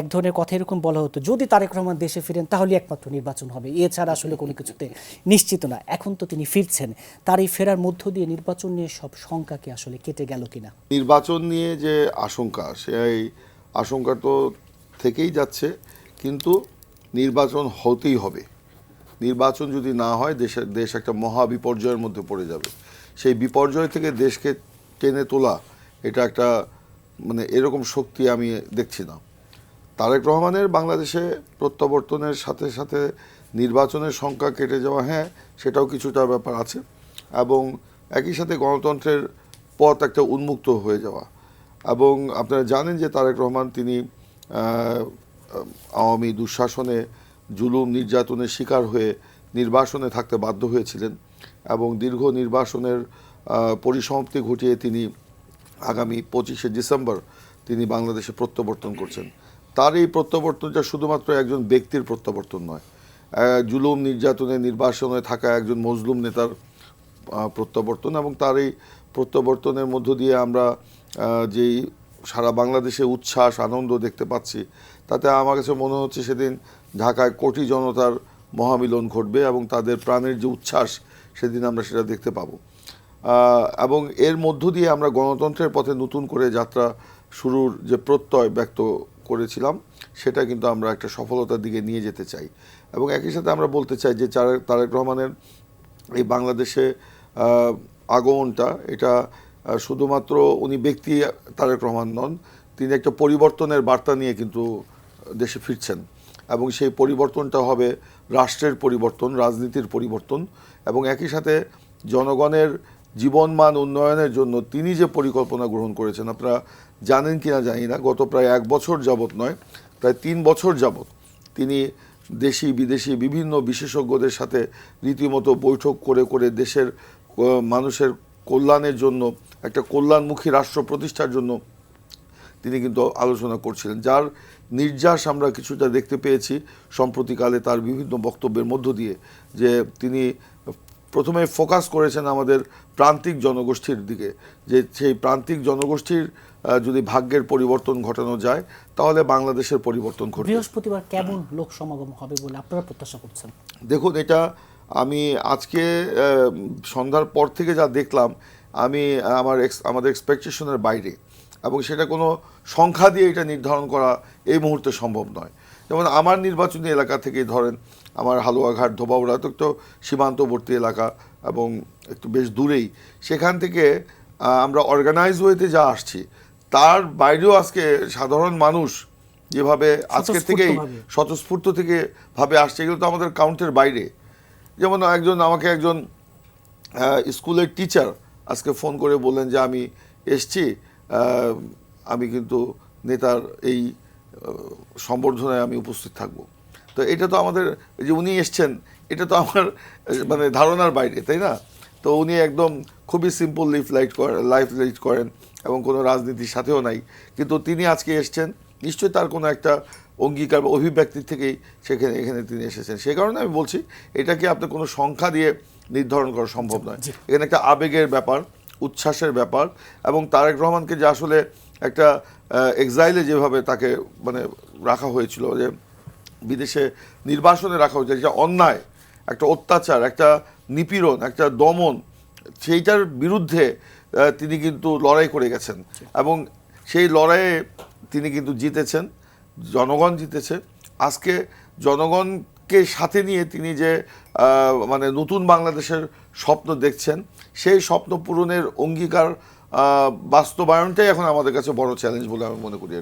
এক ধরনের কথা এরকম বলা হতো, যদি তারেক রহমান দেশে ফিরেন তাহলে একমাত্র নির্বাচন হবে, এছাড়া আসলে কোনো কিছুতে নিশ্চিত না। এখন তো তিনি ফিরছেন, তার এই ফেরার মধ্য দিয়ে নির্বাচন নিয়ে সব শঙ্কা কি আসলে কেটে গেল কিনা? নির্বাচন নিয়ে যে আশঙ্কা, সেই আশঙ্কা তো থেকেই যাচ্ছে, কিন্তু নির্বাচন হতেই হবে। নির্বাচন যদি না হয় দেশ একটা মহা বিপর্যয়ের মধ্যে পড়ে যাবে। সেই বিপর্যয় থেকে দেশকে টেনে তোলা, এটা একটা মানে এরকম শক্তি আমি দেখছি না। তারেক রহমানের বাংলাদেশে প্রত্যাবর্তনের সাথে সাথে নির্বাচনের সংখ্যা কেটে যাওয়া, হ্যাঁ সেটাও কিছুটা ব্যাপার আছে, এবং একই সাথে গণতন্ত্রের পথ একটা উন্মুক্ত হয়ে যাওয়া। এবং আপনারা জানেন যে তারেক রহমান তিনি আওয়ামী দুঃশাসনে জুলুম নির্যাতনের শিকার হয়ে নির্বাসনে থাকতে বাধ্য হয়েছিলেন, এবং দীর্ঘ নির্বাসনের পরিসমাপ্তি ঘটিয়ে তিনি আগামী 25শে ডিসেম্বর তিনি বাংলাদেশে প্রত্যাবর্তন করছেন। তার এই প্রত্যাবর্তনটা শুধুমাত্র একজন ব্যক্তির প্রত্যাবর্তন নয়, জুলুম নির্যাতনে নির্বাসনে থাকা একজন মজলুম নেতার প্রত্যাবর্তন। এবং তার এই প্রত্যাবর্তনের মধ্য দিয়ে আমরা যেই সারা বাংলাদেশে উচ্ছ্বাস আনন্দ দেখতে পাচ্ছি, তাতে আমার কাছে মনে হচ্ছে সেদিন ঢাকায় কোটি জনতার মহামিলন ঘটবে, এবং তাদের প্রাণের যে উচ্ছ্বাস সেদিন আমরা সেটা দেখতে পাবো। এবং এর মধ্য দিয়ে আমরা গণতন্ত্রের পথে নতুন করে যাত্রা শুরুর যে প্রত্যয় ব্যক্ত করেছিলাম, সেটা কিন্তু আমরা একটা সফলতার দিকে নিয়ে যেতে চাই। এবং একই সাথে আমরা বলতে চাই যে তারেক রহমানের এই বাংলাদেশে আগমনটা, এটা শুধুমাত্র উনি ব্যক্তি তারেক রহমান নন, তিনি একটা পরিবর্তনের বার্তা নিয়ে কিন্তু দেশে ফিরছেন। এবং সেই পরিবর্তনটা হবে রাষ্ট্রের পরিবর্তন, রাজনীতির পরিবর্তন, এবং একই সাথে জনগণের জীবনমান উন্নয়নের জন্য তিনি যে পরিকল্পনা গ্রহণ করেছেন, আপনারা জানেন কিনা জানি না, গত প্রায় 1 বছর যাবৎ নয়, প্রায় 3 বছর যাবৎ তিনি দেশি বিদেশি বিভিন্ন বিশেষজ্ঞদের সাথে রীতিমতো বৈঠক করে করে দেশের মানুষের কল্যাণের জন্য, একটা কল্যাণমুখী রাষ্ট্র প্রতিষ্ঠার জন্য তিনি কিন্তু আলোচনা করছিলেন, যার নির্যাস আমরা কিছুটা দেখতে পেয়েছি সম্প্রতিকালে তার বিভিন্ন বক্তব্যের মধ্য দিয়ে। যে তিনি প্রথমে ফোকাস করেছেন আমাদের প্রান্তিক জনগোষ্ঠীর দিকে, যে সেই প্রান্তিক জনগোষ্ঠীর যদি ভাগ্যের পরিবর্তন ঘটানো যায়, তাহলে বাংলাদেশের পরিবর্তন ঘটবে। বৃহস্পতিবার কেমন লোক সমাগম হবে বলে আপনারা প্রত্যাশা করছেন? দেখুন, এটা আমি আজকে সন্ধ্যার পর থেকে যা দেখলাম, আমি আমাদের এক্সপেকটেশনের বাইরে, এবং সেটা কোনো সংখ্যা দিয়ে এটা নির্ধারণ করা এই মুহূর্তে সম্ভব নয়। যেমন আমার নির্বাচনী এলাকা থেকে ধরেন, আমার হালুয়াঘাট ধোবাউড়া তো একটু সীমান্তবর্তী এলাকা এবং একটু বেশ দূরেই, সেখান থেকে আমরা অর্গানাইজ ওয়েতে যা আসছি, তার বাইরেও আজকে সাধারণ মানুষ যেভাবে আজকের থেকেই স্বতঃস্ফূর্ত থেকে ভাবে আসছে, এগুলো তো আমাদের কাউন্টের বাইরে। যেমন আমাকে একজন স্কুলের টিচার আজকে ফোন করে বললেন যে আমি এসছি, আমি কিন্তু নেতার এই সম্বর্ধনায় আমি উপস্থিত থাকব। তো এটা তো আমাদের, যে উনি এসছেন, এটা তো আমার মানে ধারণার বাইরে, তাই না? তো উনি একদম খুবই সিম্পল লাইফ লিড করেন, এবং কোনো রাজনীতির সাথেও নাই, কিন্তু তিনি আজকে এসছেন, নিশ্চয়ই তার কোনো একটা অঙ্গীকার বা অভিব্যক্তির থেকেই এখানে তিনি এসেছেন। সেই কারণে আমি বলছি, এটাকে আপনার কোনো সংখ্যা দিয়ে নির্ধারণ করা সম্ভব নয়। এখানে একটা আবেগের ব্যাপার, উচ্ছ্বাসের ব্যাপার, এবং তারেক রহমানকে যে আসলে একটা এক্সাইলে যেভাবে তাকে মানে রাখা হয়েছিল, যে বিদেশে নির্বাসনে রাখা হয়েছিল, যেটা অন্যায়, একটা অত্যাচার, একটা নিপীড়ন, একটা দমন, সেইটার বিরুদ্ধে তিনি কিন্তু লড়াই করে গেছেন, এবং সেই লড়াইয়ে তিনি কিন্তু জিতেছেন, জনগণ জিতেছে। আজকে জনগণকে সাথে নিয়ে তিনি যে মানে নতুন বাংলাদেশের স্বপ্ন দেখছেন, সেই স্বপ্ন পূরণের অঙ্গীকার বাস্তবায়নটাই এখন আমাদের কাছে বড় চ্যালেঞ্জ বলে আমি মনে করি।